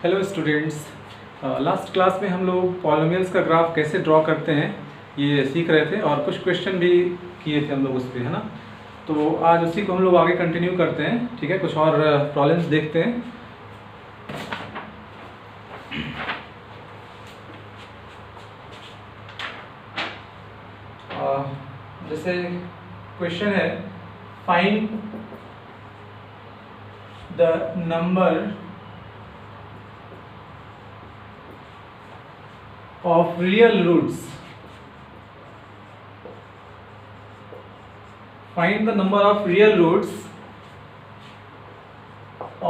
Hello students, last class में हम लोग पॉलिनोमियल्स का ग्राफ कैसे ड्रॉ करते हैं ये सीख रहे थे और कुछ क्वेश्चन भी किए थे हम लोग उस पर, है ना। तो आज उसी को हम लोग आगे कंटिन्यू करते हैं। ठीक है, कुछ और प्रॉब्लम्स देखते हैं। जैसे क्वेश्चन है, find the number of real roots. Find the number of real roots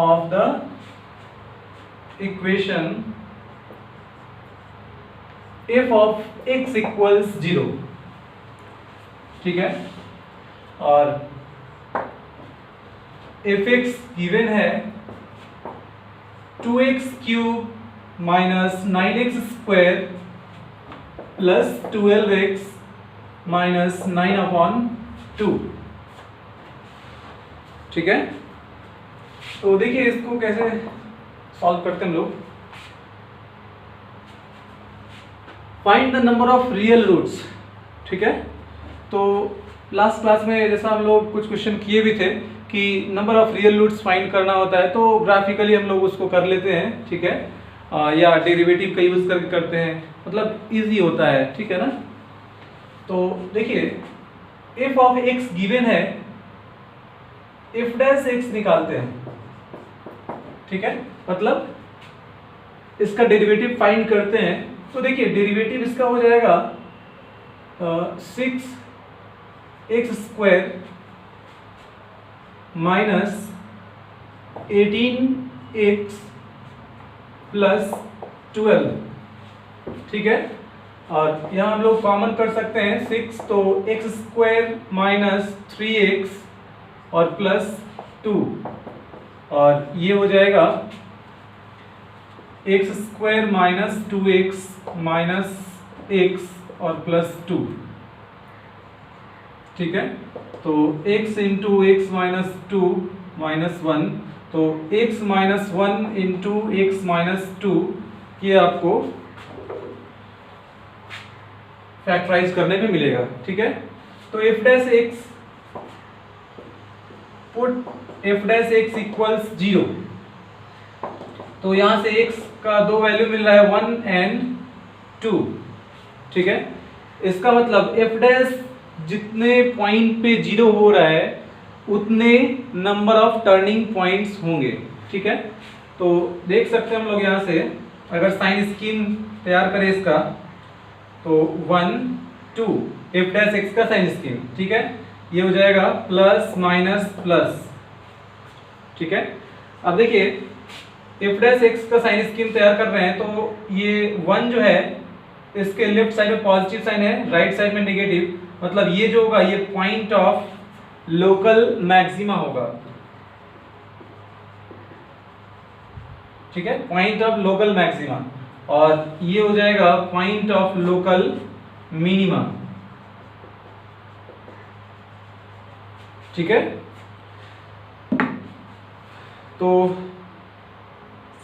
of the equation f of x equals 0. ठीक है, और f(x) गिवन है 2x cube minus 9x square plus 12x minus 9/2। ठीक है, तो देखिए इसको कैसे सॉल्व करते हैं हम लोग। Find the number of real roots. ठीक है, तो लास्ट क्लास में जैसा हम लोग कुछ क्वेश्चन किए भी थे कि number of real roots find करना होता है तो ग्राफिकली हम लोग उसको कर लेते हैं। ठीक है, या डेरिवेटिव का यूज करके करते हैं, मतलब इजी होता है। ठीक है ना। तो देखिए f ऑफ x गिवन है, f डैश x निकालते हैं। ठीक है, मतलब इसका डेरिवेटिव फाइंड करते हैं। तो देखिए डेरिवेटिव इसका हो जाएगा 6x square minus 18x plus 12। ठीक है, और यहाँ हम लोग कॉमन कर सकते हैं 6, तो x स्क्वायर माइनस 3x और प्लस 2, और ये हो जाएगा x square minus 2x minus x और प्लस 2। ठीक है, तो x into x minus 2 minus 1, तो x minus 1 into x minus 2 ये आपको फैक्टराइज करने पे मिलेगा। ठीक है, तो f dash x, put f dash x equals 0। तो यहां से x का दो वैल्यू मिल रहा है 1 एंड 2। ठीक है, इसका मतलब f डैश जितने पॉइंट पे 0 हो रहा है उतने नंबर ऑफ टर्निंग पॉइंट्स होंगे। ठीक है, तो देख सकते हैं हम लोग यहाँ से अगर साइन स्कीम तैयार करें इसका, तो 1 2 f डैश x का साइन स्कीम। ठीक है, ये हो जाएगा प्लस माइनस प्लस। ठीक है, अब देखिए f डैश x का साइन स्कीम तैयार कर रहे हैं, तो ये 1 जो है इसके लेफ्ट साइड में पॉजिटिव साइन है, राइट साइड में नेगेटिव, मतलब ये जो होगा ये पॉइंट ऑफ लोकल मैक्सिमा होगा। ठीक है, पॉइंट ऑफ लोकल मैक्सिमा, और ये हो जाएगा पॉइंट ऑफ लोकल मिनिमा। ठीक है, तो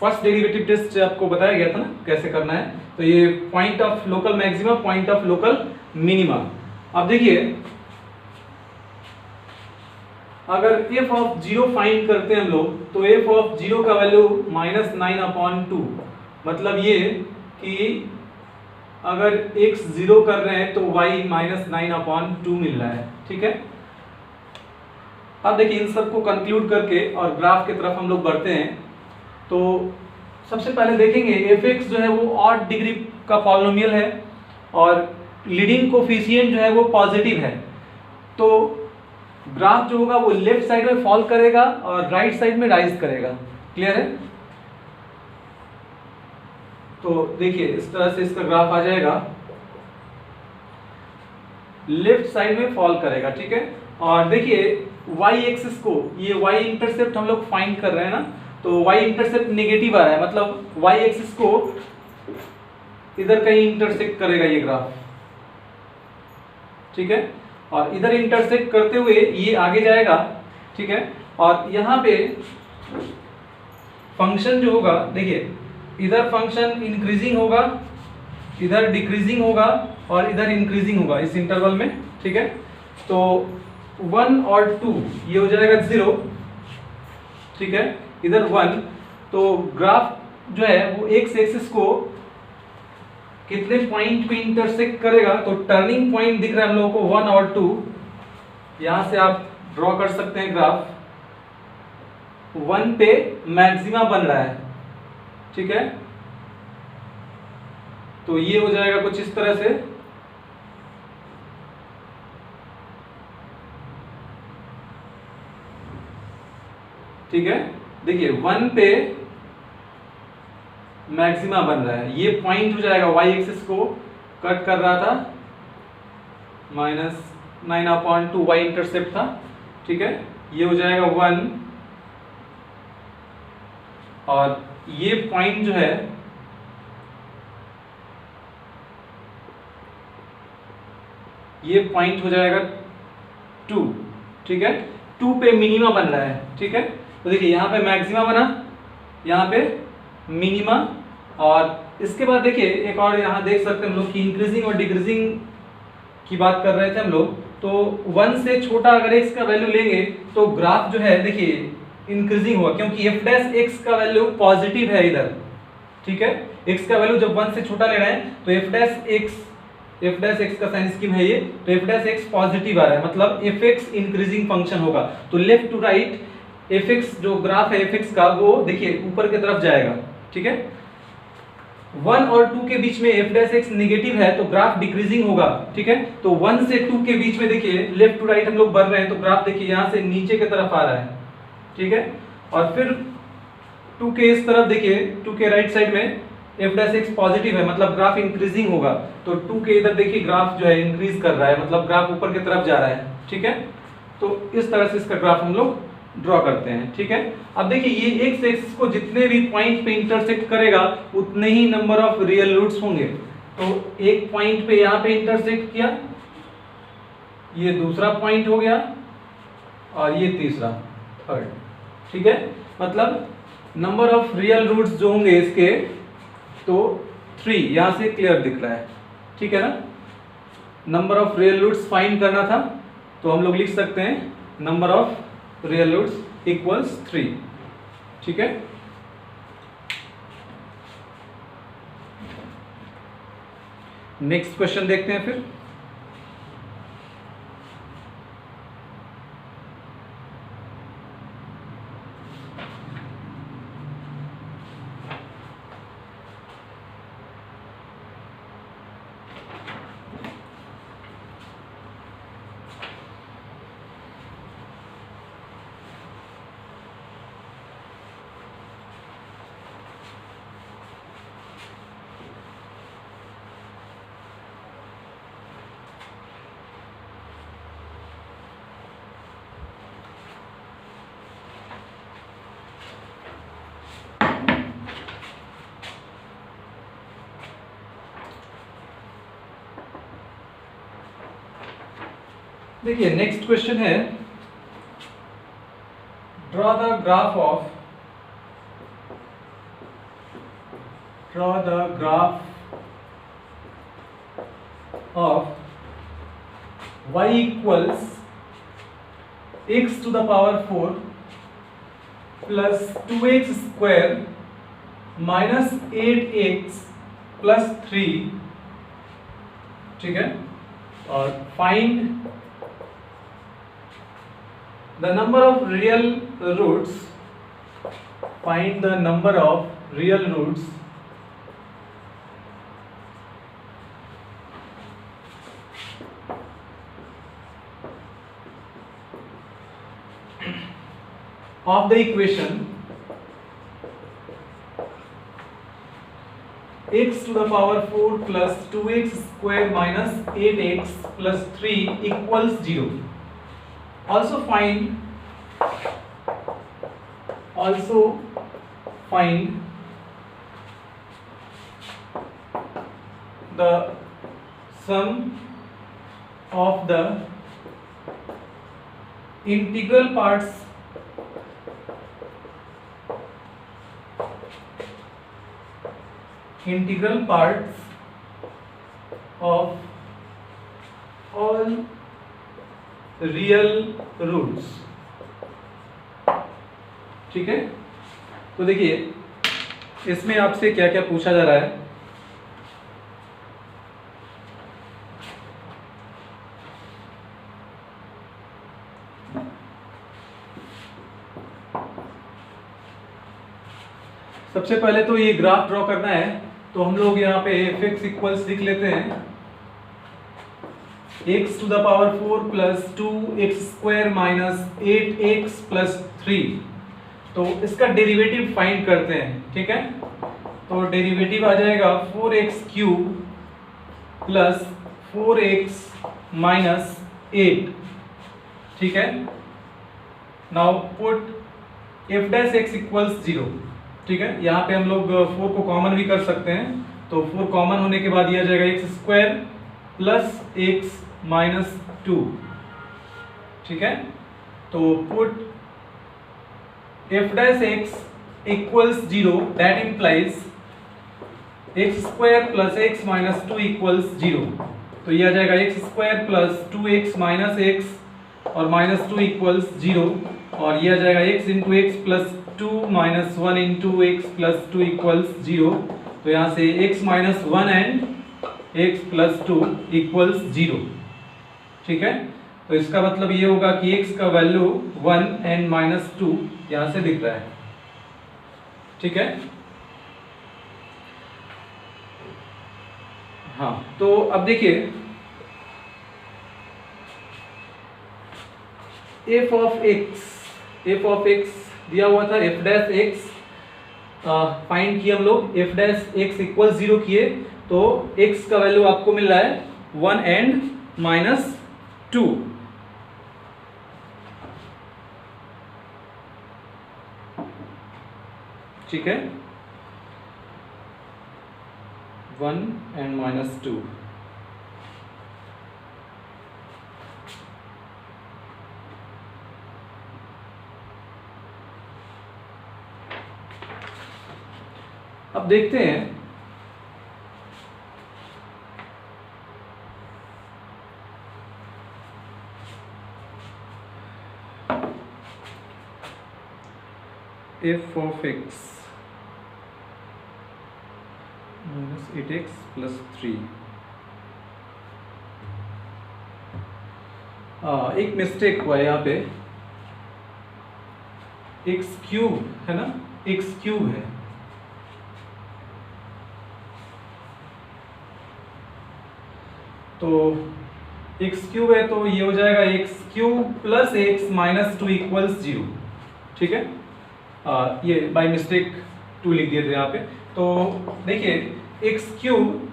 फर्स्ट डेरिवेटिव टेस्ट आपको बताया गया था ना कैसे करना है। तो ये point of local maxima, point of local minima. अब देखिए अगर f ऑफ 0 फाइंड करते हैं हम लोग, तो f ऑफ 0 का वैल्यू माइनस 9/2, मतलब ये कि अगर x 0 कर रहे हैं तो y माइनस 9/2 मिल रहा है। ठीक है, अब देखिए इन सबको कंक्लूड करके और ग्राफ की तरफ हम लोग बढ़ते हैं। तो सबसे पहले देखेंगे f(x) जो है वो ऑड डिग्री का पॉलिनोमियल है और लीडिंग कोफिशिएंट जो है वो पॉजिटिव है। तो ग्राफ जो होगा वो लेफ्ट साइड में फॉल करेगा और राइट साइड में राइज करेगा। क्लियर है? तो देखिए इस तरह से इसका ग्राफ आ जाएगा, लेफ्ट साइड में फॉल करेगा। ठीक है, और देखिए y एक्सिस को, ये y इंटरसेप्ट हम लोग फाइंड कर रहे हैं ना, तो y इंटरसेप्ट नेगेटिव आ रहा है, मतलब y एक्सिस को इधर कहीं इंटरसेक्ट करेगा ये ग्राफ। ठीक है, और इधर इंटरसेक्ट करते हुए ये आगे जाएगा। ठीक है, और यहाँ पे फंक्शन जो होगा, देखिए इधर फंक्शन इंक्रीजिंग होगा, इधर डिक्रीजिंग होगा और इधर इंक्रीजिंग होगा इस इंटरवल में, ठीक है। तो 1 और 2 ये हो जाएगा 0, ठीक है, इधर 1। तो ग्राफ जो है वो एक्स एक्सिस को कितने पॉइंट पे इंटरसेक्ट करेगा, तो टर्निंग पॉइंट दिख रहा है हम लोगों को 1 और 2, यहां से आप ड्रॉ कर सकते हैं ग्राफ। 1 पे मैक्सिमा बन रहा है, ठीक है, तो ये हो जाएगा कुछ इस तरह से। ठीक है, देखिए 1 पे मैक्सिमा बन रहा है, ये पॉइंट हो जाएगा y एक्सिस को कट कर रहा था, -9/2 y इंटरसेप्ट था, ठीक है, ये हो जाएगा 1 और ये पॉइंट जो है ये पॉइंट हो जाएगा 2, ठीक है, 2 पे मिनिमा बन रहा है, ठीक है। तो देखिए यहाँ पे मैक्सिमा बना, यहाँ पे मिनिमा, और इसके बाद देखिए एक और यहाँ देख सकते हैं हम लोग कि इंक्रीजिंग और डिक्रीजिंग की बात कर रहे थे हम लोग। तो 1 से छोटा अगर x का वैल्यू लेंगे तो ग्राफ जो है देखिए इंक्रीजिंग होगा, क्योंकि f डैश x का वैल्यू पॉजिटिव है इधर, ठीक है। x का वैल्यू जब 1 से छोटा ले रहे हैं तो f डैश x का साइन स्कीम है ये, तो f डैश x पॉजिटिव आ रहा है, मतलब fx इंक्रीजिंग फंक्शन होगा। तो लेफ्ट टू राइट fx जो ग्राफ है fx का वो देखिए ऊपर की तरफ जाएगा, ठीक है। 1 और 2 के बीच में f डैश x नेगेटिव है तो ग्राफ डिक्रीजिंग होगा, ठीक है। तो 1 से 2 के बीच में देखिए लेफ्ट टू राइट हम लोग बढ़ रहे हैं, तो ग्राफ देखिए यहाँ से नीचे की तरफ आ रहा है, ठीक है। और फिर 2 के इस तरफ देखिए, 2 के राइट साइड में f डैश x पॉजिटिव है, मतलब ग्राफ इंक्रीजिंग होगा। तो 2 के इधर देखिए ग्राफ जो है इंक्रीज कर रहा है, मतलब ग्राफ ऊपर की तरफ जा रहा है, ठीक है। तो इस तरह से इसका ग्राफ हम लोग ड्रॉ करते हैं, ठीक है। अब देखिए ये एक्स एक्सिस को जितने भी पॉइंट पे इंटरसेक्ट करेगा उतने ही नंबर ऑफ रियल रूट्स होंगे। तो एक पॉइंट पे यहाँ पे इंटरसेक्ट किया, ये दूसरा पॉइंट हो गया और ये तीसरा, थर्ड, ठीक है। मतलब नंबर ऑफ रियल रूट्स जो होंगे इसके, तो 3 यहां से क्लियर दिख रहा है, ठीक है ना। Number of real roots find करना था तो हम लोग लिख सकते हैं number of real roots equals 3, ठीक है। नेक्स्ट क्वेश्चन देखते हैं फिर। देखिए नेक्स्ट क्वेश्चन है, draw the graph of y equals x to the power 4 plus 2x square minus 8x plus 3, ठीक है। और find the number of real roots, find the number of real roots of the equation x to the power 4 plus 2x square minus 8x plus 3 equals 0. Also find the sum of the integral parts integral parts of all real roots. ठीक है, तो देखिए इसमें आपसे क्या क्या पूछा जा रहा है। सबसे पहले तो ये ग्राफ ड्रॉ करना है, तो हम लोग यहाँ पे f(x) इक्वल्स लिख लेते हैं x to the power 4 plus 2x square minus 8x plus 3। तो इसका डेरिवेटिव फाइंड करते हैं। ठीक है, तो डेरिवेटिव आ जाएगा 4x cube plus 4x minus 8। ठीक है, now put f dash x equals 0। ठीक है, यहाँ पे हम लोग 4 को कॉमन भी कर सकते हैं, तो 4 कॉमन होने के बाद यह आ जाएगा x square plus x minus 2। ठीक है, तो put f dash x equals 0, that implies x square plus x minus 2 equals 0। तो यह आ जाएगा x square plus 2x minus x और माइनस 2 इक्वल्स 0, और यह आ जाएगा x into x plus 2 minus 1 into x plus 2 equals 0। तो यहाँ से x minus 1 and x plus 2 equals 0। ठीक है, तो इसका मतलब ये होगा कि x का वैल्यू 1 एंड माइनस 2 यहाँ से दिख रहा है। ठीक है, हाँ, तो अब देखिए f ऑफ x दिया हुआ था, f डैश x फाइंड किए हम लोग, f डैश x इक्वल 0 किए, तो x का वैल्यू आपको मिल रहा है 1 एंड माइनस 2। ठीक है, 1 एंड माइनस 2। अब देखते हैं f of x minus 8x plus 3। एक मिस्टेक हुआ है यहाँ पे, x क्यूब है ना, x क्यूब है, तो x क्यूब है, तो ये हो जाएगा x cube plus x minus 2 equals 0। ठीक है, ये बाय मिस्टेक 2 लिख दिए थे यहाँ पे। तो देखिए x cube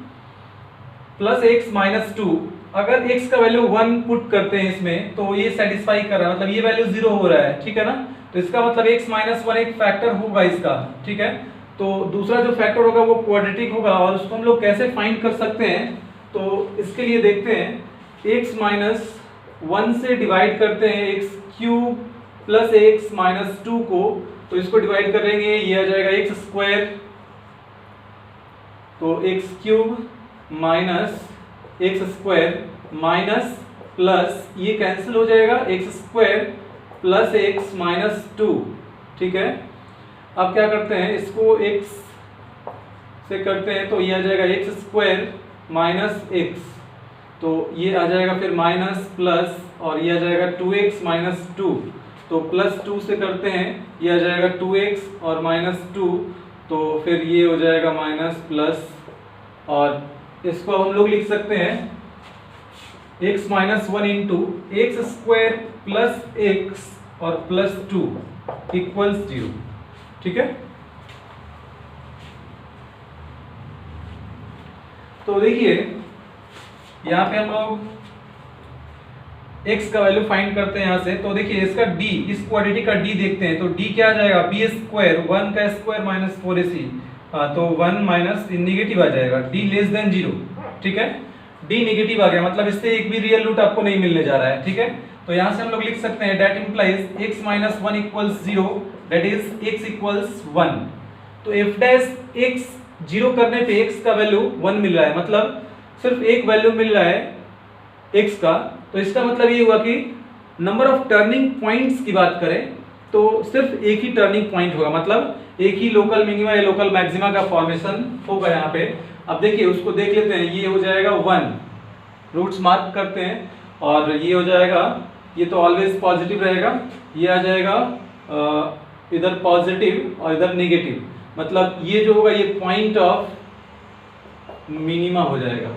plus x minus 2, अगर x का वैल्यू 1 पुट करते हैं इसमें, तो ये सेटिस्फाई कर रहा है, मतलब ये वैल्यू 0 हो रहा है। ठीक है ना, तो इसका मतलब x माइनस 1 एक फैक्टर होगा इसका। ठीक है, तो दूसरा जो फैक्टर होगा वो क्वाड्रेटिक होगा, और उसको हम लोग कैसे फाइंड कर सकते हैं, तो इसके लिए देखते हैं x माइनस 1 से डिवाइड करते हैं x cube plus x minus 2 को, तो इसको डिवाइड करेंगे, ये आ जाएगा x स्क्वायर, तो x cube minus x square minus plus ये कैंसिल हो जाएगा, x square plus x minus 2। ठीक है, अब क्या करते हैं, इसको x से करते हैं, तो ये आ जाएगा x स्क्वायर माइनस x, तो ये आ जाएगा फिर माइनस प्लस, और ये आ जाएगा 2x माइनस 2, तो प्लस 2 से करते हैं, ये आ जाएगा 2x और माइनस 2, तो फिर ये हो जाएगा माइनस प्लस, और इसको हम लोग लिख सकते हैं x minus 1 into x square plus x और प्लस 2 इक्वल्स 0। ठीक है, तो देखिए यहाँ पे हम लोग x का वैल्यू फाइंड करते हैं यहाँ से, तो देखिए इसका d, इस क्वाड्रेटिक का d देखते हैं, तो d क्या आ जाएगा, b स्क्वायर 1 का स्क्वायर माइनस 4ac, तो 1 माइनस निगेटिव आ जाएगा, d लेस देन 0। ठीक है, d निगेटिव आ गया, मतलब इससे एक भी रियल रूट आपको नहीं मिलने जा रहा है। ठीक है, तो यहाँ से हम लोग लिख सकते हैं that implies x minus 1 equals 0, that is x equals 1। तो f डैश x जीरो करने पे x का वैल्यू 1 मिल रहा है, मतलब सिर्फ एक वैल्यू मिल रहा है x का। तो इसका मतलब ये हुआ कि नंबर ऑफ टर्निंग पॉइंट्स की बात करें तो सिर्फ एक ही टर्निंग पॉइंट होगा, मतलब एक ही लोकल मिनिमा या लोकल मैक्सिमा का फॉर्मेशन होगा यहाँ पे। अब देखिए उसको देख लेते हैं, ये हो जाएगा 1, रूट्स मार्क करते हैं, और ये हो जाएगा, ये तो ऑलवेज पॉजिटिव रहेगा, ये आ जाएगा इधर पॉजिटिव और इधर नेगेटिव, मतलब ये जो होगा ये पॉइंट ऑफ मिनिमा हो जाएगा,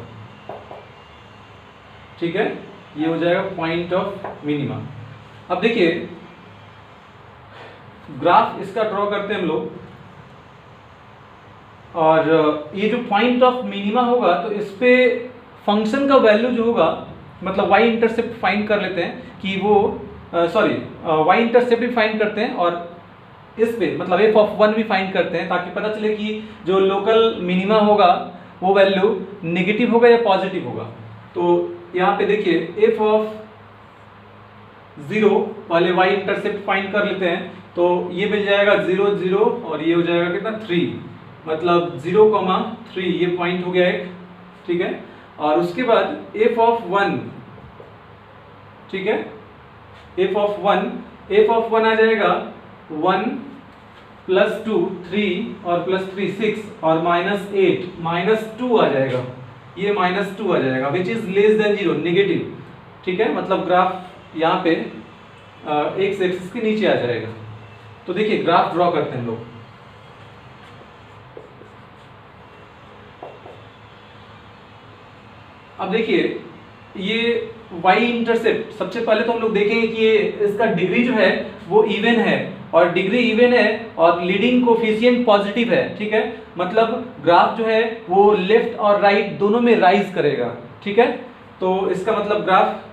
ठीक है, ये हो जाएगा पॉइंट ऑफ मिनिमा। अब देखिए ग्राफ इसका ड्रॉ करते हैं हम लोग, और ये जो पॉइंट ऑफ मिनिमा होगा तो इस पे फंक्शन का वैल्यू जो होगा, मतलब y इंटरसेप्ट फाइंड कर लेते हैं कि वो y इंटरसेप्ट भी फाइंड करते हैं, और इस पे मतलब f(1) भी फाइंड करते हैं, ताकि पता चले कि जो लोकल मिनिमा होगा वो वैल्यू नेगेटिव होगा या पॉजिटिव होगा। तो यहाँ पे देखिए f(0) पहले y इंटरसेप्ट फाइंड कर लेते हैं, तो ये मिल जाएगा 0 0 और ये हो जाएगा कितना 3, मतलब 0,3 ये पॉइंट हो गया एक, ठीक है। और उसके बाद f(1), ठीक है, f(1) आ जाएगा 1 + 2 3 और +3 6 और -8 -2 आ जाएगा, ये -2 आ जाएगा, which is less than 0, negative, ठीक है, मतलब ग्राफ यहाँ पे एक्स एक्सिस के नीचे आ जाएगा। तो देखिए ग्राफ ड्रॉ करते हैं हम लोग। अब देखिए ये y इंटरसेप्ट, सबसे पहले तो हम लोग देखेंगे कि ये इसका डिग्री जो है वो इवन है, और डिग्री इवन है और लीडिंग कोफिशिएंट पॉजिटिव है, ठीक है, मतलब ग्राफ जो है वो लेफ्ट और राइट दोनों में राइज करेगा, ठीक है। तो इसका मतलब ग्राफ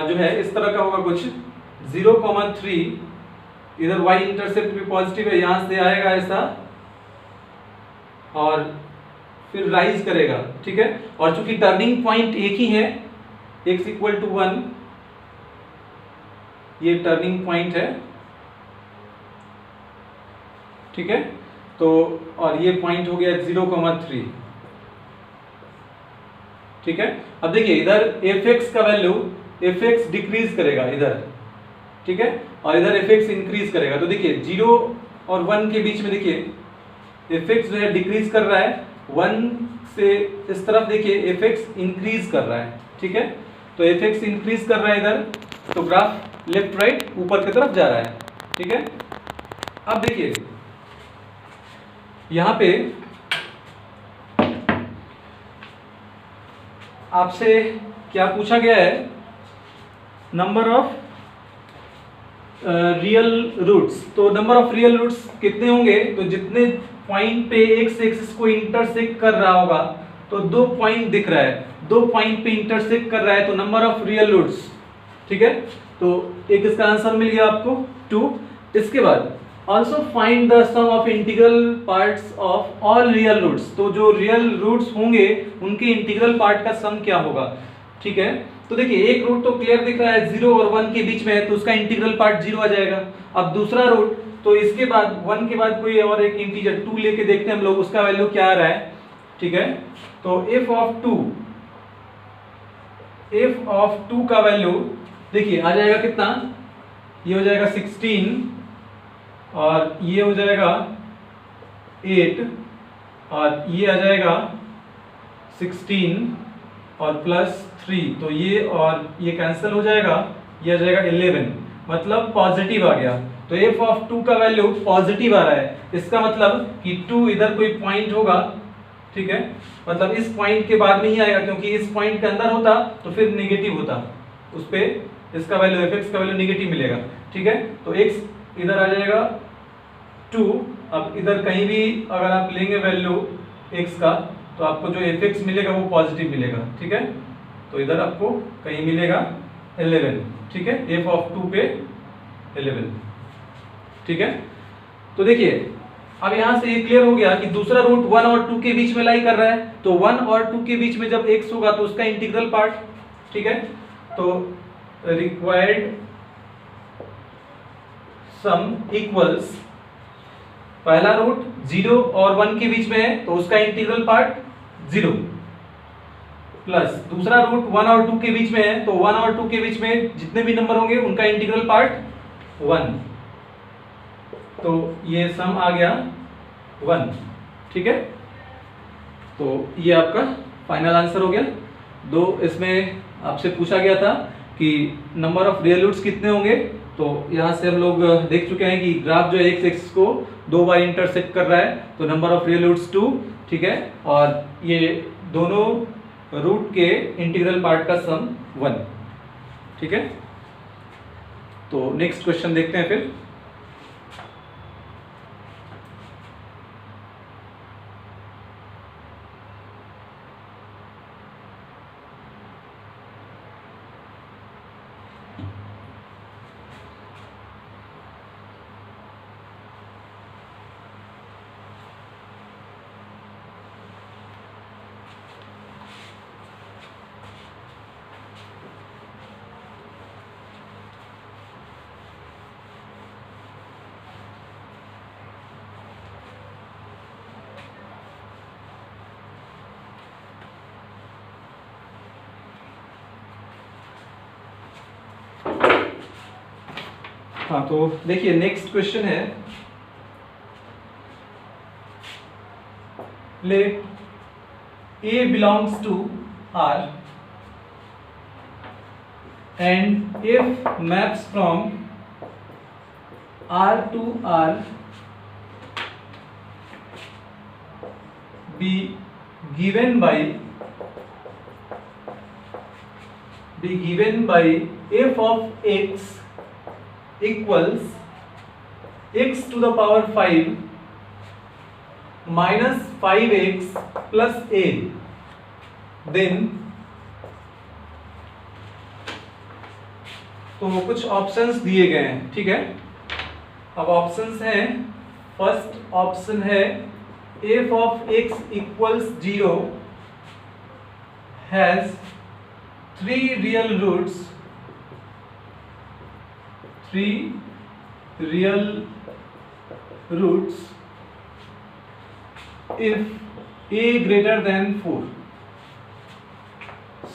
जो है इस तरह का होगा कुछ 0,3, इधर y इंटरसेप्ट भी पॉजिटिव है, यहां से आएगा ऐसा और फिर राइज करेगा, ठीक है। और चूंकि टर्निंग पॉइंट एक ही है, x = 1, ये टर्निंग पॉइंट है, ठीक है। तो और ये पॉइंट हो गया 0,3, ठीक है। अब देखिए इधर fx का वैल्यू, fx डिक्रीज करेगा इधर, ठीक है, और इधर fx इंक्रीज करेगा। तो देखिए 0 और 1 के बीच में देखिए fx जो है डिक्रीज कर रहा है, 1 से इस तरफ देखिए fx इंक्रीज कर रहा है, ठीक है। तो fx इंक्रीज कर रहा है इधर, तो ग्राफ लेफ्ट राइट ऊपर की तरफ जा रहा है, ठीक है। अब देखिए यहाँ पे आपसे क्या पूछा गया है, नंबर ऑफ रियल रूट्स। तो नंबर ऑफ रियल रूट्स कितने होंगे, तो जितने पॉइंट पे एक्स एक्सिस को इंटरसेक्ट कर रहा होगा, तो 2 पॉइंट दिख रहा है, 2 पॉइंट पे इंटरसेक्ट कर रहा है, तो नंबर ऑफ रियल रूट्स, ठीक है। तो एक इसका आंसर मिल गया आपको 2। इसके बाद also find the sum of integral parts of all real roots. तो जो रियल रूट्स होंगे उनके इंटीग्रल पार्ट का सम क्या होगा, ठीक है। तो देखिए एक रूट तो क्लियर दिख रहा है 0 और 1 के बीच में है, तो उसका इंटीग्रल पार्ट 0 आ जाएगा। अब दूसरा रूट, तो इसके बाद 1 के बाद कोई और एक इंटीजर 2 लेके देखते हैं हम लोग, उसका वैल्यू क्या आ रहा है, ठीक है। तो f ऑफ 2 का वैल्यू देखिए आ जाएगा कितना, ये हो जाएगा 16 और ये हो जाएगा 8 और ये आ जाएगा 16 और +3, तो ये और ये कैंसिल हो जाएगा, ये आ जाएगा 11, मतलब पॉजिटिव आ गया। तो f ऑफ 2 का वैल्यू पॉजिटिव आ रहा है, इसका मतलब कि 2 इधर कोई पॉइंट होगा, ठीक है, मतलब इस पॉइंट के बाद में ही आएगा, क्योंकि इस पॉइंट के अंदर होता तो फिर नेगेटिव होता, उस पे इसका वैल्यू fx का वैल्यू नेगेटिव मिलेगा, ठीक है। तो x इधर आ जाएगा 2, अब इधर कहीं भी अगर आप लेंगे वैल्यू x का, तो आपको जो fx मिलेगा वो पॉजिटिव मिलेगा, ठीक है। तो इधर आपको कहीं मिलेगा 11, ठीक है, f ऑफ 2 पे 11, ठीक है। तो देखिए अब यहाँ से ये क्लियर हो गया कि दूसरा रूट 1 और 2 के बीच में लाई कर रहा है, तो 1 और 2 के बीच में जब x होगा तो उसका इंटीग्रल पार्ट, ठीक है। तो रिक्वायर्ड सम इक्वल्स पहला रूट 0 और 1 के बीच में है तो उसका इंटीग्रल पार्ट 0, प्लस दूसरा रूट 1 और 2 के बीच में है तो 1 और 2 के बीच में जितने भी नंबर होंगे उनका इंटीग्रल पार्ट 1, तो ये सम आ गया 1। ठीक है, तो ये आपका फाइनल आंसर हो गया। दो इसमें आपसे पूछा गया था कि नंबर ऑफ रियल रूट्स कितने होंगे, तो यहाँ से हम लोग देख चुके हैं कि ग्राफ जो है एक्स एक्सिस को 2 बार इंटरसेक्ट कर रहा है, तो नंबर ऑफ रियल रूट्स 2। ठीक है, और ये दोनों रूट के इंटीग्रल पार्ट का सम 1। ठीक है, तो नेक्स्ट क्वेश्चन देखते हैं फिर। हाँ, तो देखिए नेक्स्ट क्वेश्चन है, late A belongs to R and if maps from R to R be given by f of x equals x to the power 5 minus 5x plus a, then तो कुछ options दिए गए हैं। ठीक है, अब options हैं, फर्स्ट ऑप्शन है f of x equals 0 has 3 real roots, 3 real roots if a greater than 4।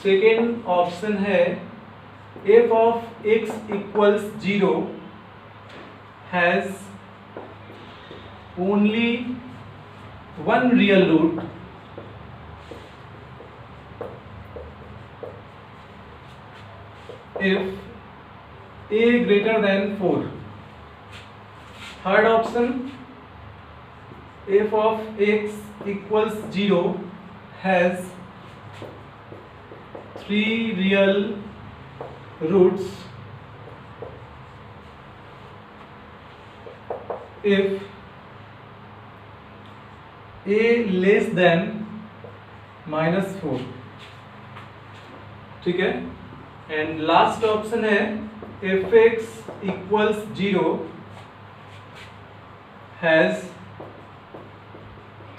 Second option है f of x equals 0 has only 1 real root if a greater than 4। Third option f of x equals 0 has 3 real roots if a less than -4। ठीक है, and last option है f x equals 0 has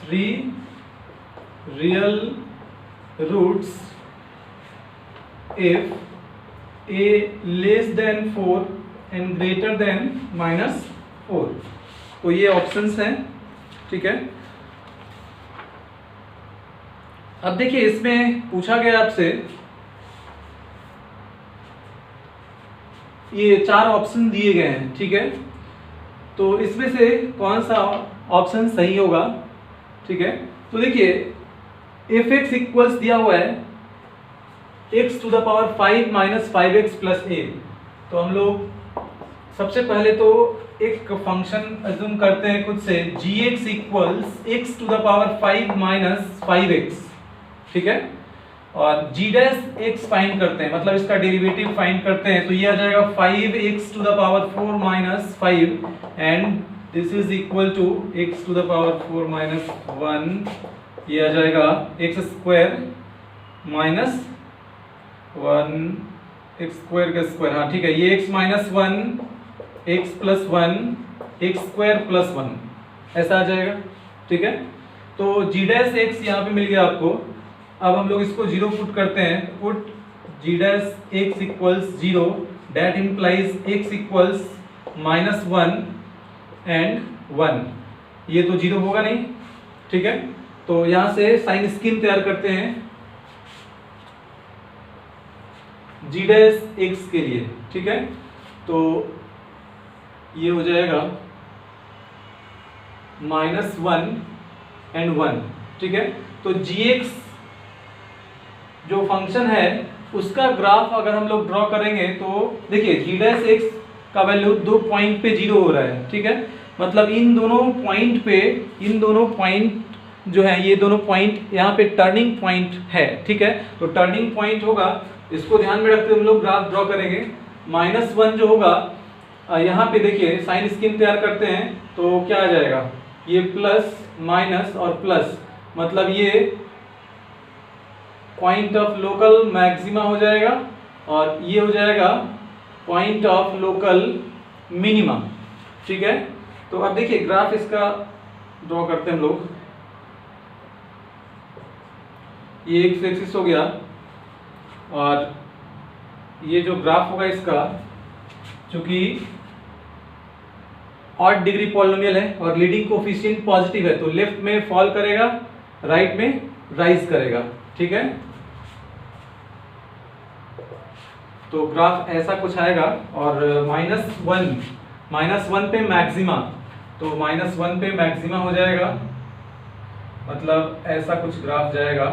3 real roots if a less than 4 and greater than -4। तो ये options हैं। ठीक है, अब देखिए इसमें पूछा गया आपसे, ये 4 ऑप्शन दिए गए हैं। ठीक है, तो इसमें से कौन सा ऑप्शन सही होगा। ठीक है, तो देखिए एफ एक्स इक्वल्स दिया हुआ है x to the power 5 minus 5x plus a। तो हम लोग सबसे पहले तो एक फंक्शन अज्यूम करते हैं खुद से, gx equals x to the power 5 minus 5x। ठीक है, और g डैश x फाइंड करते हैं, मतलब इसका डेरिवेटिव फाइंड करते हैं, तो ये आ जाएगा 5x to the power 4 minus 5 and this is equal to x to the power 4 minus 1, ये आ जाएगा x square minus 1 x square का स्क्वायर। हाँ ठीक है, ये x minus 1 x plus 1 x square plus 1 ऐसा आ जाएगा। ठीक है, तो g डैश x यहाँ पे मिल गया आपको। अब हम लोग इसको 0 पुट करते हैं, put g dash x equals 0 that implies x equals -1 and 1। ये तो 0 होगा नहीं, ठीक है। तो यहां से साइन स्कीम तैयार करते हैं g डैश x के लिए, ठीक है। तो ये हो जाएगा -1 and 1, ठीक है। तो gx जो फंक्शन है उसका ग्राफ अगर हम लोग ड्रॉ करेंगे तो देखिए g डैश x का वैल्यू 2 पॉइंट पे 0 हो रहा है, ठीक है। मतलब इन दोनों पॉइंट जो है, ये दोनों पॉइंट यहाँ पे टर्निंग पॉइंट है, ठीक है। तो टर्निंग पॉइंट होगा, इसको ध्यान में रखते हुए हम लोग ग्राफ ड्रॉ करेंगे। -1 जो होगा, यहाँ पे देखिए साइन स्कीम तैयार करते हैं तो क्या आ जाएगा, ये प्लस माइनस और प्लस, मतलब ये पॉइंट ऑफ लोकल मैक्सिमा हो जाएगा और ये हो जाएगा पॉइंट ऑफ लोकल मिनिमा, ठीक है। तो अब देखिए ग्राफ इसका ड्रॉ करते हैं हम लोग। ये एक्स एक्सिस हो गया और ये जो ग्राफ होगा इसका, चूंकि ऑड डिग्री पॉलिनोमियल है और लीडिंग कोफिशिएंट पॉजिटिव है, तो लेफ्ट में फॉल करेगा, राइट में राइज करेगा, ठीक है। तो ग्राफ ऐसा कुछ आएगा और -1 पे मैक्सिमा, तो -1 पे मैक्सिमा हो जाएगा, मतलब ऐसा कुछ ग्राफ जाएगा,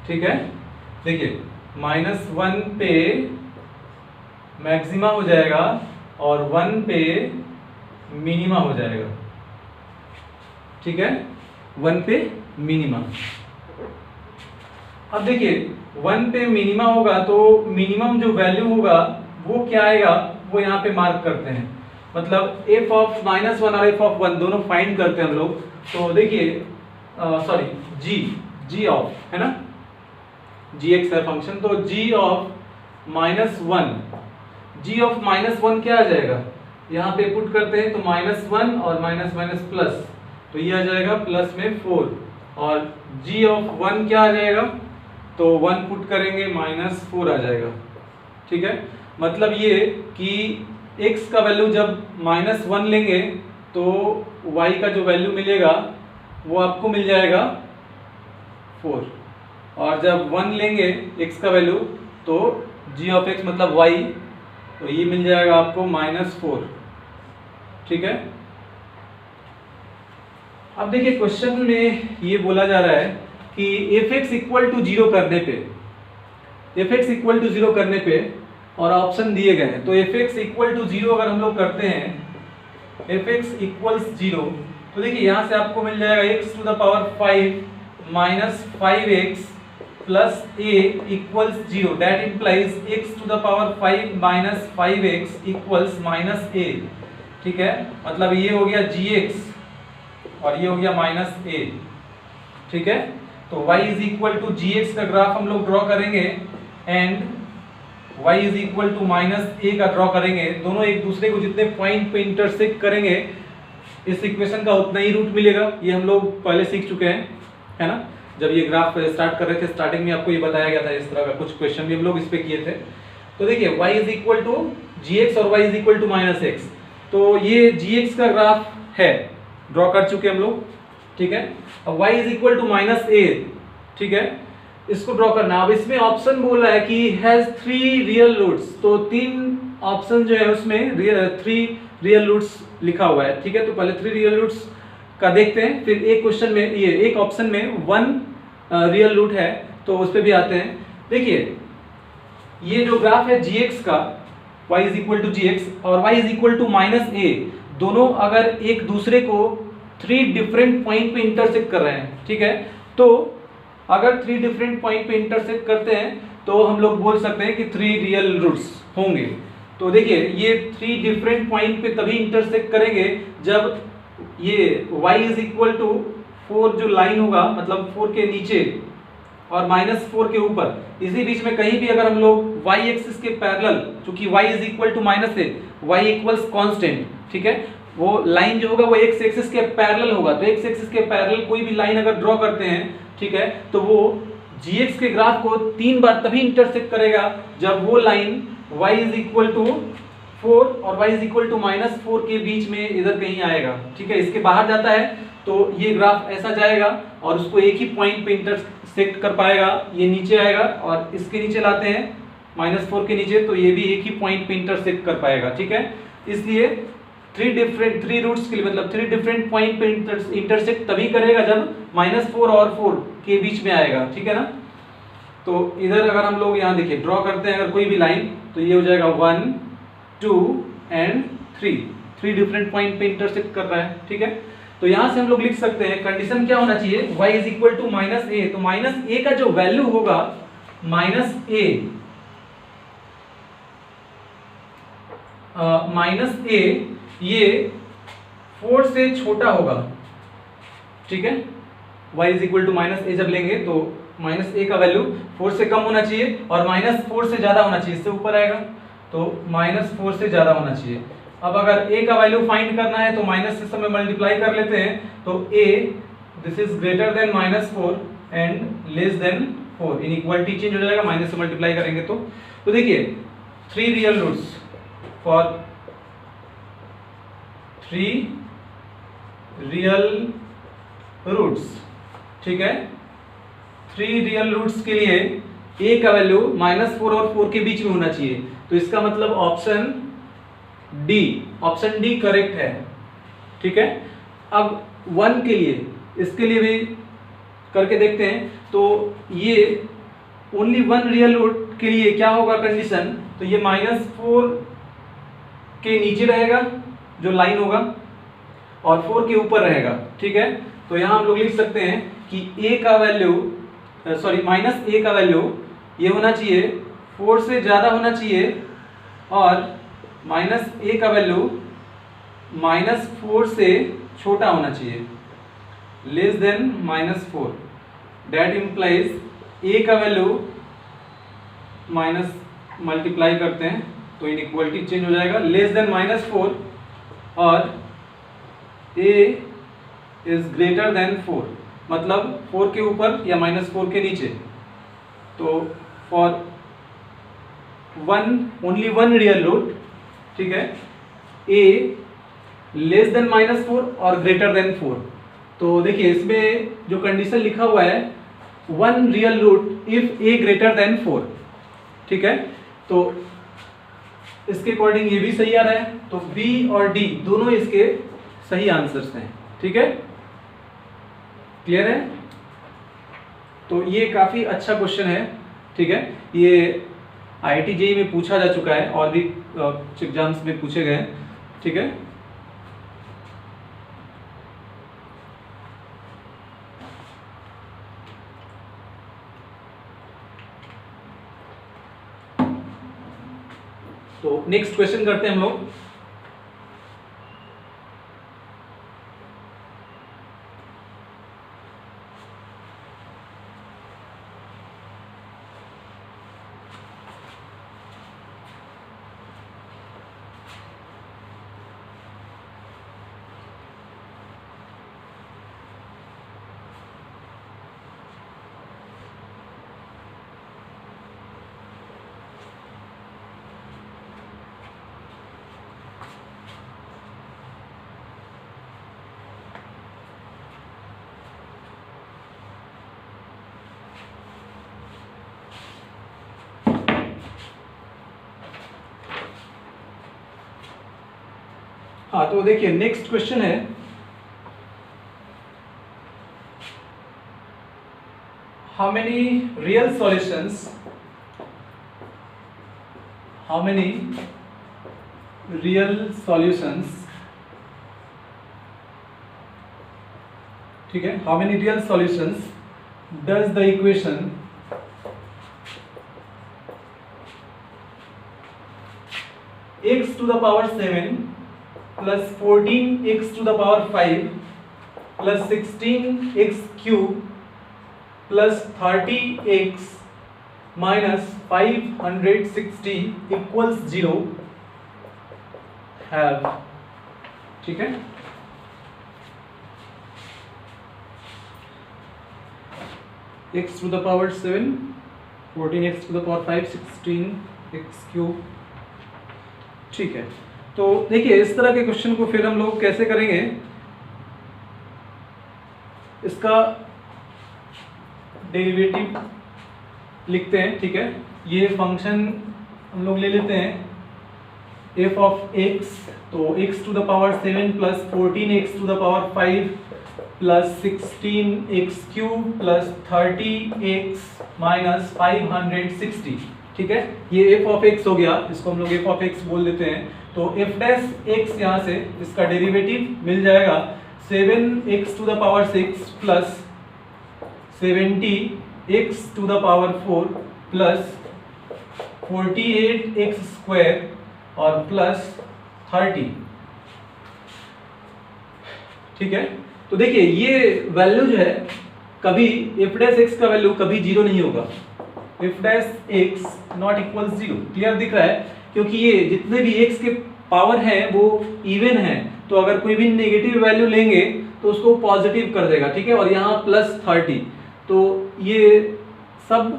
ठीक है। देखिए -1 पे मैक्सिमा हो जाएगा और 1 पे मिनिमा हो जाएगा, ठीक है, 1 पे मिनिमा। अब देखिए 1 पे मिनिमा होगा तो मिनिमम जो वैल्यू होगा वो क्या आएगा, वो यहाँ पे मार्क करते हैं। मतलब f ऑफ -1 और f ऑफ 1 दोनों फाइंड करते हैं हम लोग। तो देखिए सॉरी g ऑफ, है ना, gx है फंक्शन, तो g ऑफ -1 क्या आ जाएगा, यहाँ पे पुट करते हैं तो -1 और माइनस प्लस, तो ये आ जाएगा प्लस में 4, और g ऑफ 1 क्या आ जाएगा, तो 1 पुट करेंगे -4 आ जाएगा, ठीक है। मतलब ये कि x का वैल्यू जब -1 लेंगे तो y का जो वैल्यू मिलेगा वो आपको मिल जाएगा 4, और जब 1 लेंगे x का वैल्यू तो g ऑफ x मतलब y, तो ये मिल जाएगा आपको -4, ठीक है। अब देखिए क्वेश्चन में ये बोला जा रहा है कि fx इक्वल टू 0 करने पे, और ऑप्शन दिए गए हैं, तो fx इक्वल टू 0 अगर हम लोग करते हैं, fx इक्वल्स 0, तो देखिए यहाँ से आपको मिल जाएगा x to the power 5 minus 5x plus a equals 0, that implies x to the power 5 minus 5x equals -a, ठीक है। मतलब ये हो गया gx और ये हो गया -a, ठीक है। तो y is equal to gx का ग्राफ हम लोग ड्रॉ करेंगे and y is equal to -a का ड्रॉ करेंगे। दोनों एक दूसरे को जितने पॉइंट पे इंटरसेक्ट करेंगे इस इक्वेशन का उतना ही रूट मिलेगा। ये हम लोग पहले सीख चुके हैं, है ना। जब ये ग्राफ स्टार्ट कर रहे थे, स्टार्टिंग में आपको ये बताया गया था, इस तरह का कुछ क्वेश्चन भी हम लोग इस पे किए थे। तो देखिए y is equal to gx और y is equal to -x, तो ये gx का ग्राफ है, ड्रॉ कर चुके हम लोग, ठीक है। अब y is equal to -a, ठीक है, इसको ड्रॉ करना। अब इसमें ऑप्शन बोल रहा है कि हैज 3 रियल रूट्स, तो 3 ऑप्शन जो है उसमें 3 रियल रूट्स लिखा हुआ है, ठीक है। तो पहले 3 रियल रूट्स का देखते हैं, फिर एक क्वेश्चन में ये एक ऑप्शन में 1 रियल रूट है, तो उस पर भी आते हैं। देखिए ये जो ग्राफ है gx का, y is equal to gx और y is equal to -a, दोनों अगर एक दूसरे को 3 डिफरेंट पॉइंट पे इंटरसेक्ट कर रहे हैं, ठीक है। तो अगर 3 डिफरेंट पॉइंट पे इंटरसेक्ट करते हैं तो हम लोग बोल सकते हैं कि 3 रियल रूट्स होंगे। तो देखिए ये 3 डिफरेंट पॉइंट पे तभी इंटरसेक्ट करेंगे जब ये y इज इक्वल टू 4 जो लाइन होगा, मतलब 4 के नीचे और -4 के ऊपर, इसी बीच में कहीं भी अगर हम लोग y एक्सिस के पैरेलल, चूंकि y is equal to -a, y equals constant, ठीक है, वो लाइन जो होगा वो x एक्सिस के पैरेलल होगा। तो x एक्सिस के पैरेलल कोई भी लाइन अगर ड्रॉ करते हैं, ठीक है, तो वो gx के ग्राफ को 3 बार तभी इंटरसेक्ट करेगा जब वो line y is equal to 4 और y इज इक्वल टू -4 के बीच में इधर कहीं आएगा, ठीक है। इसके बाहर जाता है तो ये ग्राफ ऐसा जाएगा और उसको एक ही पॉइंट पे इंटरसेक्ट कर पाएगा, ये नीचे आएगा और इसके नीचे लाते हैं -4 के नीचे, तो ये भी एक ही पॉइंट पे इंटरसेक्ट कर पाएगा, ठीक है। इसलिए थ्री रूट्स के लिए मतलब 3 डिफरेंट पॉइंट पे इंटरसेक्ट तभी करेगा जब -4 और 4 के बीच में आएगा, ठीक है ना। तो इधर अगर हम लोग यहाँ देखिए ड्रॉ करते हैं अगर कोई भी लाइन, तो ये हो जाएगा 1 2 एंड 3 डिफरेंट पॉइंट पे इंटरसेक्ट कर रहा है, ठीक है। तो यहां से हम लोग लिख सकते हैं कंडीशन क्या होना चाहिए, y is equal to -a, तो -a का जो वैल्यू होगा -a ये 4 से छोटा होगा, ठीक है। y is equal to -a जब लेंगे तो -a का वैल्यू 4 से कम होना चाहिए और -4 से ज्यादा होना चाहिए, इससे ऊपर आएगा तो -4 से ज्यादा होना चाहिए। अब अगर a का वैल्यू फाइंड करना है तो माइनस से समय मल्टीप्लाई कर लेते हैं, तो a this is greater than -4 and less than 4, inequality change हो जाएगा, माइनस से मल्टीप्लाई करेंगे तो देखिए 3 real roots for 3 real roots, ठीक है। 3 रियल रूट्स के लिए a का वैल्यू -4 और 4 के बीच में होना चाहिए, तो इसका मतलब ऑप्शन डी करेक्ट है, ठीक है। अब 1 के लिए, इसके लिए भी करके देखते हैं, तो ये ओनली 1 रियल रूट के लिए क्या होगा कंडीशन, तो ये -4 के नीचे रहेगा जो लाइन होगा और 4 के ऊपर रहेगा, ठीक है। तो यहाँ हम लोग लिख सकते हैं कि a का वैल्यू -a का वैल्यू ये होना चाहिए 4 से ज़्यादा होना चाहिए और -a का वैल्यू -4 से छोटा होना चाहिए, less than -4। That implies a का वैल्यू माइनस मल्टीप्लाई करते हैं तो इनइक्वालिटी चेंज हो जाएगा, लेस देन -4 और a इज ग्रेटर देन 4, मतलब 4 के ऊपर या -4 के नीचे। तो फॉर ओनली 1 रियल रूट, ठीक है, a लेस देन -4 और ग्रेटर देन 4। तो देखिए इसमें जो कंडीशन लिखा हुआ है 1 real root if a greater than 4, ठीक है। तो इसके अकॉर्डिंग ये भी सही आ रहा है, तो b और d दोनों इसके सही आंसर्स हैं, ठीक है। क्लियर है। तो ये काफी अच्छा क्वेश्चन है, ठीक है। ये IIT JEE में पूछा जा चुका है और भी एग्जाम्स में पूछे गए हैं, ठीक है। तो नेक्स्ट क्वेश्चन करते हैं हम लोग। हाँ, तो देखिए नेक्स्ट क्वेश्चन है, how many real solutions ठीक है, how many real solutions does the equation x to the power 7 plus 14x to the power 5 plus 16x cube plus 30x minus 560 equals 0 have, ठीक है। x to the power 7, 14x to the power 5, 16x cube, ठीक है, तो देखिए इस तरह के question को फिर हम लोग कैसे करेंगे, इसका डेरिवेटिव लिखते हैं। ठीक है, ये फंक्शन हम लोग ले लेते हैं f ऑफ x, तो x to the power 7 plus 14x to the power 5 plus 16x cube plus 30x minus 560। ठीक है, ये f ऑफ x हो गया, इसको हम लोग f ऑफ x बोल देते हैं। तो f डैश x यहाँ से इसका डेरिवेटिव मिल जाएगा 7x to the power 6 plus 70x to the power 4 plus 48x square और प्लस 30। ठीक है, तो देखिए ये वैल्यू जो है कभी f डैश x का वैल्यू कभी जीरो नहीं होगा, f dash x not equal zero. Clear दिख रहा है, क्योंकि ये जितने भी x के पावर हैं वो इवन है, तो अगर कोई भी नेगेटिव वैल्यू लेंगे तो उसको पॉजिटिव कर देगा। ठीक है, और यहाँ प्लस 30, तो ये सब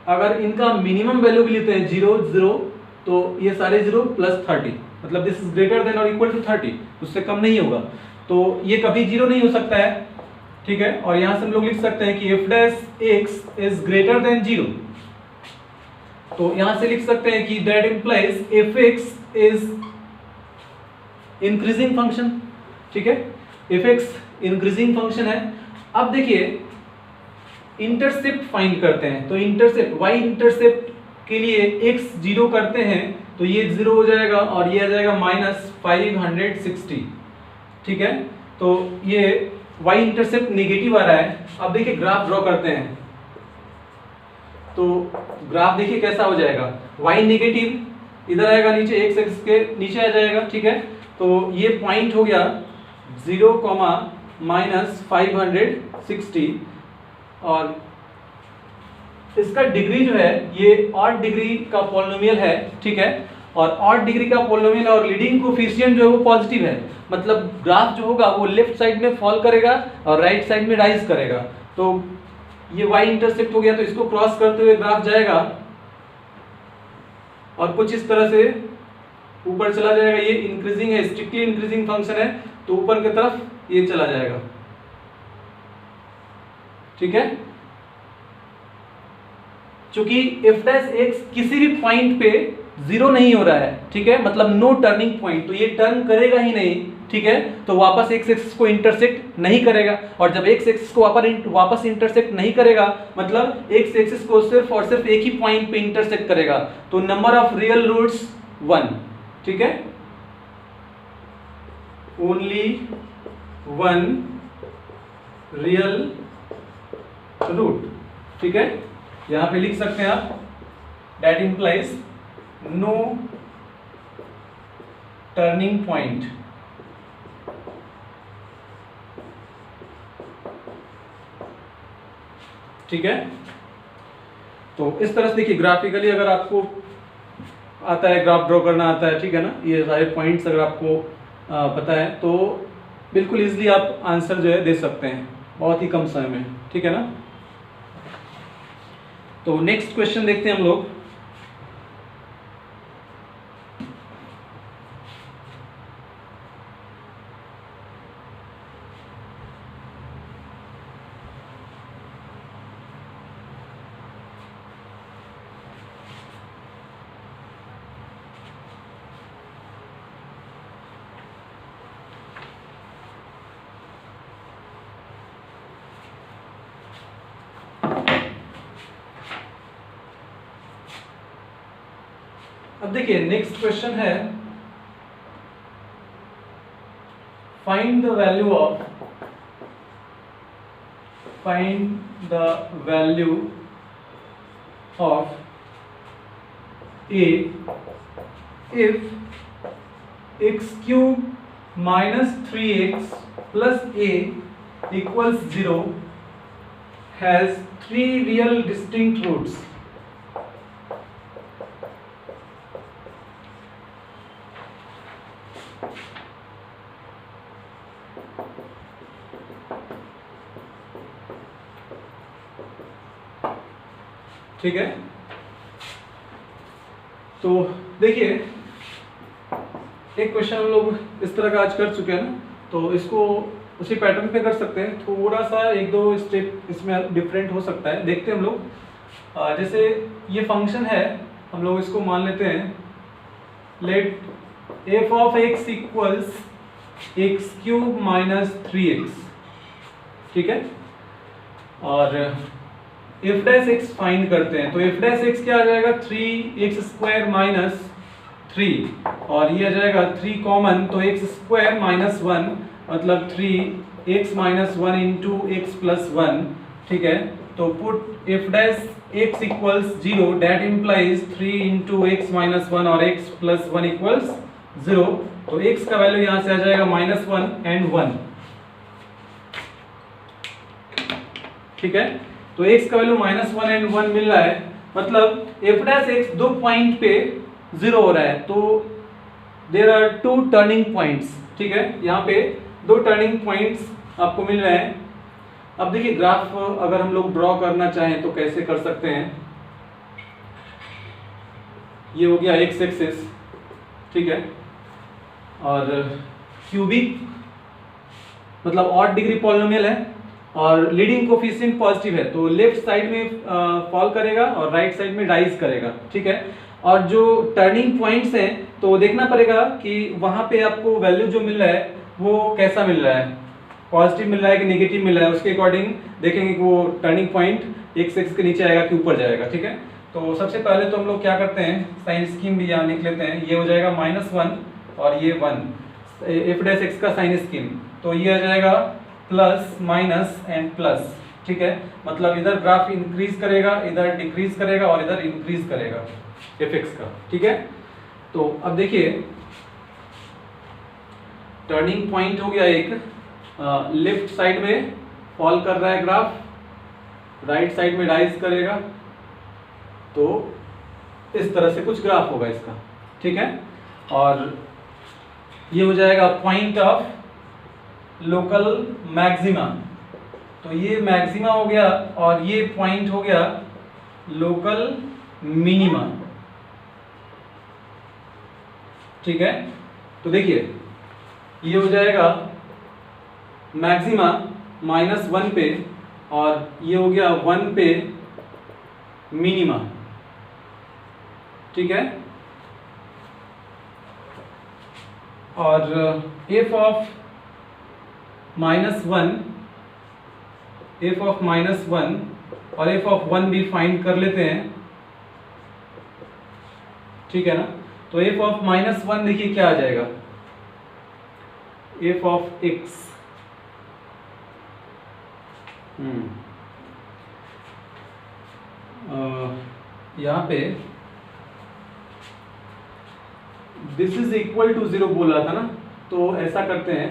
अगर इनका मिनिमम वैल्यू भी लेते हैं 0 0, तो ये सारे 0 प्लस 30, मतलब दिस इज ग्रेटर देन और इक्वल टू 30, उससे कम नहीं होगा, तो ये कभी 0 नहीं हो सकता है। ठीक है, और यहां से हम लोग लिख सकते हैं कि f dash x is greater then 0, तो यहां से लिख सकते हैं कि that implies fx is increasing function. ठीक है, fx इंक्रीजिंग फंक्शन है। अब देखिए इंटरसेप्ट फाइंड करते हैं, तो इंटरसेप्ट y इंटरसेप्ट के लिए x 0 करते हैं तो ये 0 हो जाएगा और ये आ जाएगा माइनस 560। ठीक है, तो ये y इंटरसेप्ट नेगेटिव आ रहा है। अब देखिए ग्राफ ड्रॉ करते हैं, तो ग्राफ देखिए कैसा हो जाएगा, y नेगेटिव इधर आएगा नीचे, x एक्सिस के नीचे आ जाएगा। ठीक है, तो ये पॉइंट हो गया 0, माइनस 560, और इसका डिग्री जो है ये ऑड डिग्री का पॉलिनोमियल है। ठीक है, और ऑड डिग्री का पॉलिनोमियल और लीडिंग कोफिशिएंट जो है वो पॉजिटिव है, मतलब ग्राफ जो होगा वो लेफ्ट साइड में फॉल करेगा और राइट साइड में राइज करेगा। तो ये y इंटरसेप्ट हो गया, तो इसको क्रॉस करते हुए ग्राफ जाएगा और कुछ इस तरह से ऊपर चला जाएगा। ये इंक्रीजिंग है, स्ट्रिक्टली इंक्रीजिंग फंक्शन है, तो ऊपर की तरफ ये चला जाएगा। ठीक है, चूंकि f डैश x किसी भी पॉइंट पे 0 नहीं हो रहा है, ठीक है, मतलब नो टर्निंग पॉइंट, तो ये टर्न करेगा ही नहीं। ठीक है, तो वापस x एक्सिस को इंटरसेक्ट नहीं करेगा, और जब x एक्सिस को वापस इंटरसेक्ट नहीं करेगा मतलब x एक्सिस को सिर्फ और सिर्फ एक ही पॉइंट पे इंटरसेक्ट करेगा, तो नंबर ऑफ रियल रूट्स 1। ठीक है, ओनली 1 रियल रूट। ठीक है, यहां पे लिख सकते हैं आप that implies no turning point. ठीक है, तो इस तरह से देखिए ग्राफिकली अगर आपको आता है, ग्राफ ड्रॉ करना आता है, ठीक है ना, ये सारे पॉइंट्स अगर आपको पता है तो बिल्कुल इजीली आप आंसर जो है दे सकते हैं बहुत ही कम समय में। ठीक है ना, तो नेक्स्ट क्वेश्चन देखते हैं हम लोग। अब देखिए नेक्स्ट क्वेश्चन है find the value of a if x cube minus 3x plus a equals 0 has 3 real distinct roots। ठीक है, तो देखिए एक क्वेश्चन हम लोग इस तरह का आज कर चुके हैं ना, तो इसको उसी पैटर्न पे कर सकते हैं। थोड़ा सा एक दो स्टेप इसमें डिफरेंट हो सकता है, देखते हैं हम लोग। जैसे ये फंक्शन है, हम लोग इसको मान लेते हैं let f of x equals x cube minus 3x, ठीक है। और f डैश x फाइंड करते हैं, तो f डैश x क्या आ जाएगा 3x स्क्वायर माइनस 3, और ये आ जाएगा 3 कॉमन, तो x स्क्वायर माइनस 1 मतलब 3x minus 1 into x plus 1, ठीक है। तो put f dash x equals 0, that implies 3 into x minus 1 और x प्लस 1 इक्वल्स 0, तो x का वैल्यू यहाँ से आ जाएगा -1 एंड 1, ठीक है। तो x का वैल्यू -1 एंड 1 मिल रहा है, मतलब f डैश x दो पॉइंट पे 0 हो रहा है, तो देयर आर 2 टर्निंग पॉइंट्स, ठीक है। यहाँ पे 2 टर्निंग पॉइंट्स आपको मिल रहे हैं। अब देखिए ग्राफ अगर हम लोग ड्रॉ करना चाहें तो कैसे कर सकते हैं। ये हो गया x एक्सिस, ठीक है, और क्यूबिक मतलब ऑड डिग्री पॉलिनोमियल है और लीडिंग कोफिशिएंट पॉजिटिव है, तो लेफ्ट साइड में फॉल करेगा और राइट साइड में राइज करेगा, ठीक है। और जो टर्निंग पॉइंट्स हैं तो देखना पड़ेगा कि वहां पे आपको वैल्यू जो मिल रहा है वो कैसा मिल रहा है, पॉजिटिव मिल रहा है कि नेगेटिव मिल रहा है, उसके अकॉर्डिंग देखेंगे कि वो टर्निंग पॉइंट एक्स एक्स के नीचे आएगा कि ऊपर जाएगा, ठीक है। तो सबसे पहले तो हम लोग क्या करते हैं, साइन स्कीम भी यहाँ लिख लेते हैं। ये हो जाएगा -1 और ये 1, एफ डैश एक्स का साइन स्कीम, तो ये आ जाएगा प्लस माइनस एंड प्लस, ठीक है। मतलब इधर ग्राफ इंक्रीज करेगा, इधर डिक्रीज करेगा और इधर इंक्रीज करेगा एफ एक्स का, ठीक है। तो अब देखिए टर्निंग पॉइंट हो गया एक, लेफ्ट साइड में फॉल कर रहा है ग्राफ, राइट साइड में राइज करेगा, तो इस तरह से कुछ ग्राफ होगा इसका, ठीक है। और ये हो जाएगा पॉइंट ऑफ लोकल मैक्सिमा, तो ये मैक्सिमा हो गया और ये पॉइंट हो गया लोकल मिनिमा, ठीक है। तो देखिए ये हो जाएगा मैक्सिमा -1 पे और ये हो गया 1 पे मिनिमा, ठीक है। और f ऑफ -1 और f ऑफ 1 भी फाइंड कर लेते हैं, ठीक है ना। तो f ऑफ -1 देखिए क्या आ जाएगा, f ऑफ x, यहाँ पे दिस इज इक्वल टू 0 बोल रहा था ना, तो ऐसा करते हैं,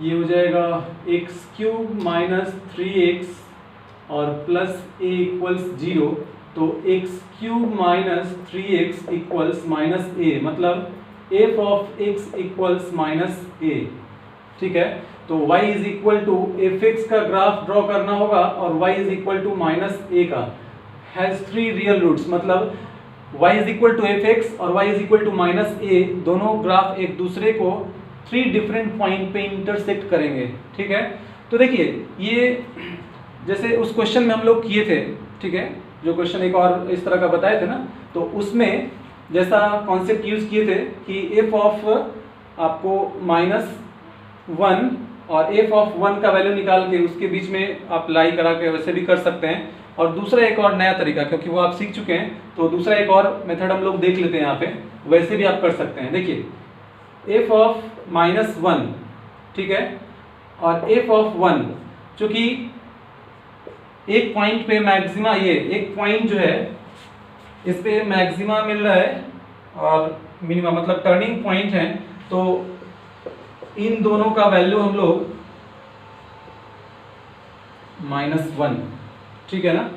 ये हो जाएगा एक्स क्यूब माइनस 3x और प्लस a इक्वल्स 0, तो x cube minus 3x equals -a, मतलब f of x equals -a, ठीक है। तो y is equal to f x का ग्राफ ड्रॉ करना होगा और y is equal to -a का हैज 3 रियल रूट्स, मतलब y is equal to f x और y is equal to -a, दोनों ग्राफ एक दूसरे को 3 डिफरेंट पॉइंट पे इंटरसेक्ट करेंगे, ठीक है। तो देखिए ये जैसे उस क्वेश्चन में हम लोग किए थे, ठीक है, जो क्वेश्चन एक और इस तरह का बताए थे ना, तो उसमें जैसा कॉन्सेप्ट यूज किए थे कि f ऑफ आपको -1 और f ऑफ 1 का वैल्यू निकाल के उसके बीच में आप लाई करा के वैसे भी कर सकते हैं। और दूसरा एक और नया तरीका, क्योंकि वो आप सीख चुके हैं, तो दूसरा एक और मेथड हम लोग देख लेते हैं यहाँ पे, वैसे भी आप कर सकते हैं। देखिए f ऑफ -1, ठीक है, और f ऑफ 1, चूंकि एक पॉइंट पे मैक्सिमा, ये एक पॉइंट जो है इस पे मैक्सिमा मिल रहा है और मिनिमा मतलब टर्निंग पॉइंट है, तो इन दोनों का वैल्यू हम लोग -1, ठीक है ना,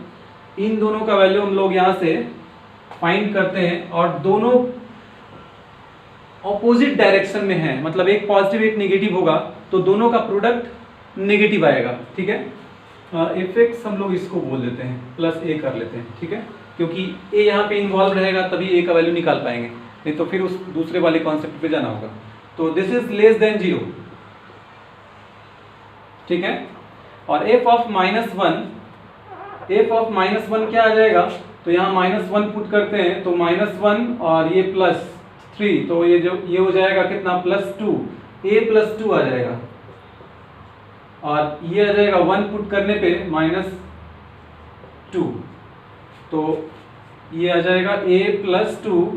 इन दोनों का वैल्यू हम लोग यहाँ से फाइंड करते हैं और दोनों ऑपोजिट डायरेक्शन में है, मतलब एक पॉजिटिव एक नेगेटिव होगा, तो दोनों का प्रोडक्ट नेगेटिव आएगा, ठीक है। एफ एक्स हम लोग इसको बोल देते हैं, प्लस a कर लेते हैं, ठीक है, क्योंकि a यहाँ पे इन्वॉल्व रहेगा तभी a का वैल्यू निकाल पाएंगे। नहीं तो फिर उस दूसरे वाले कॉन्सेप्ट पे जाना होगा। तो दिस इज लेस देन 0, ठीक है। और f ऑफ -1 क्या आ जाएगा, तो यहाँ -1 पुट करते हैं तो -1 और ये +3, तो ये हो जाएगा कितना, +2, a +2 आ जाएगा। और ये आ जाएगा 1 पुट करने पे -2, तो ये आ जाएगा a +2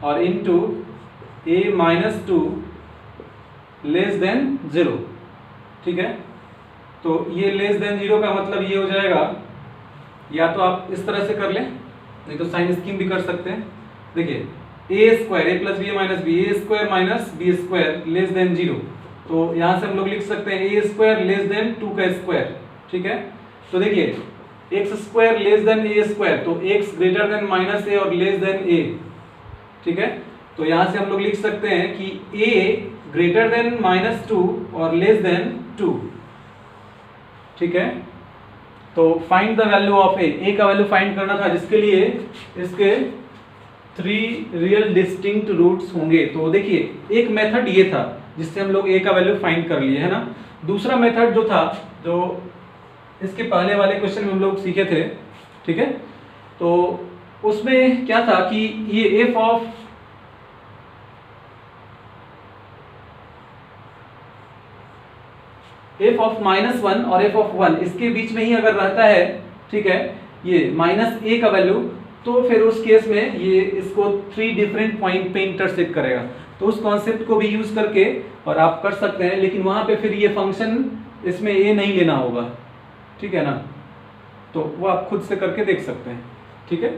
और इंटू a -2 लेस देन 0, ठीक है। तो ये लेस देन 0 का मतलब ये हो जाएगा, या तो आप इस तरह से कर लें, नहीं तो साइन स्कीम भी कर सकते हैं। देखिए a square a plus b minus b, a square minus b square less than 0, तो यहाँ से हम लोग लिख सकते हैं a स्क्वायर लेस देन 2 का स्क्वायर, ठीक है। तो देखिए x square less then a square, तो x ग्रेटर देन -a और लेस देन a, ठीक है। तो यहाँ से हम लोग लिख सकते हैं कि a ग्रेटर देन -2 और लेस देन 2, ठीक है। तो find the value of a का वैल्यू फाइंड करना था, जिसके लिए इसके 3 रियल डिस्टिंक्ट रूट्स होंगे। तो देखिए एक मेथड ये था जिससे हम लोग a का वैल्यू फाइंड कर लिए, है ना। दूसरा मेथड जो था, जो इसके पहले वाले क्वेश्चन में हम लोग सीखे थे, ठीक है। तो उसमें क्या था कि ये f ऑफ -1 और f ऑफ 1 इसके बीच में ही अगर रहता है, ठीक है, ये -a का वैल्यू, तो फिर उस केस में ये इसको 3 डिफरेंट पॉइंट पे इंटरसेक्ट करेगा। तो उस कॉन्सेप्ट को भी यूज करके और आप कर सकते हैं, लेकिन वहां पे फिर ये फंक्शन इसमें a नहीं लेना होगा, ठीक है ना। तो वो आप खुद से करके देख सकते हैं, ठीक है।